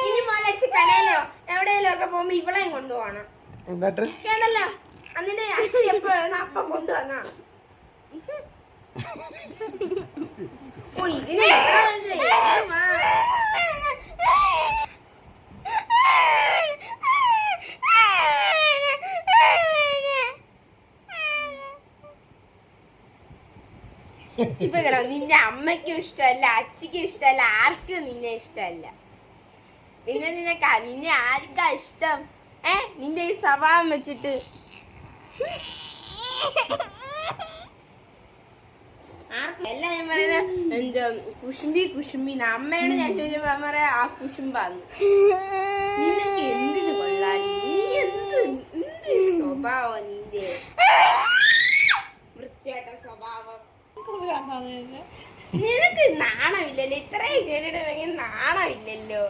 ഇനി മോലച്ച് കടയിലോ എവിടെയെങ്കിലും ഒക്കെ പോകുമ്പോ ഇവളെയും കൊണ്ടുപോകണം കേട്ടല്ലോ. അതിന്റെ അച്ഛൻ എപ്പോഴാണ് അപ്പം കൊണ്ടുവന്നാ. ഓ ഇതിനെ ഇപ്പൊ കേട്ടോ, നിന്റെ അമ്മയ്ക്കും ഇഷ്ടമല്ല, അച്ഛക്കും ഇഷ്ടമല്ല, ആർക്കും നിന്നെ ഇഷ്ടമല്ല. നിന്നെ ആർക്കാ ഇഷ്ടം? നിന്റെ ഈ സ്വഭാവം വെച്ചിട്ട് എല്ലാം ഞാൻ പറയുന്നത് എന്താ കുശുമ്പി അമ്മയോട് ഞാൻ ചോദിച്ചപ്പോ അമ്മ പറയാ ആ കുശുമ്പാന്ന്. നിനക്ക് എന്തിന് കൊള്ളാൻ? നീ എന്ത് സ്വഭാവം നിന്റെ വൃത്തിയായിട്ട സ്വഭാവം. നിനക്ക് നാണമില്ലല്ലോ, ഇത്രയും കേട്ടിട്ട് നാണമില്ലല്ലോ.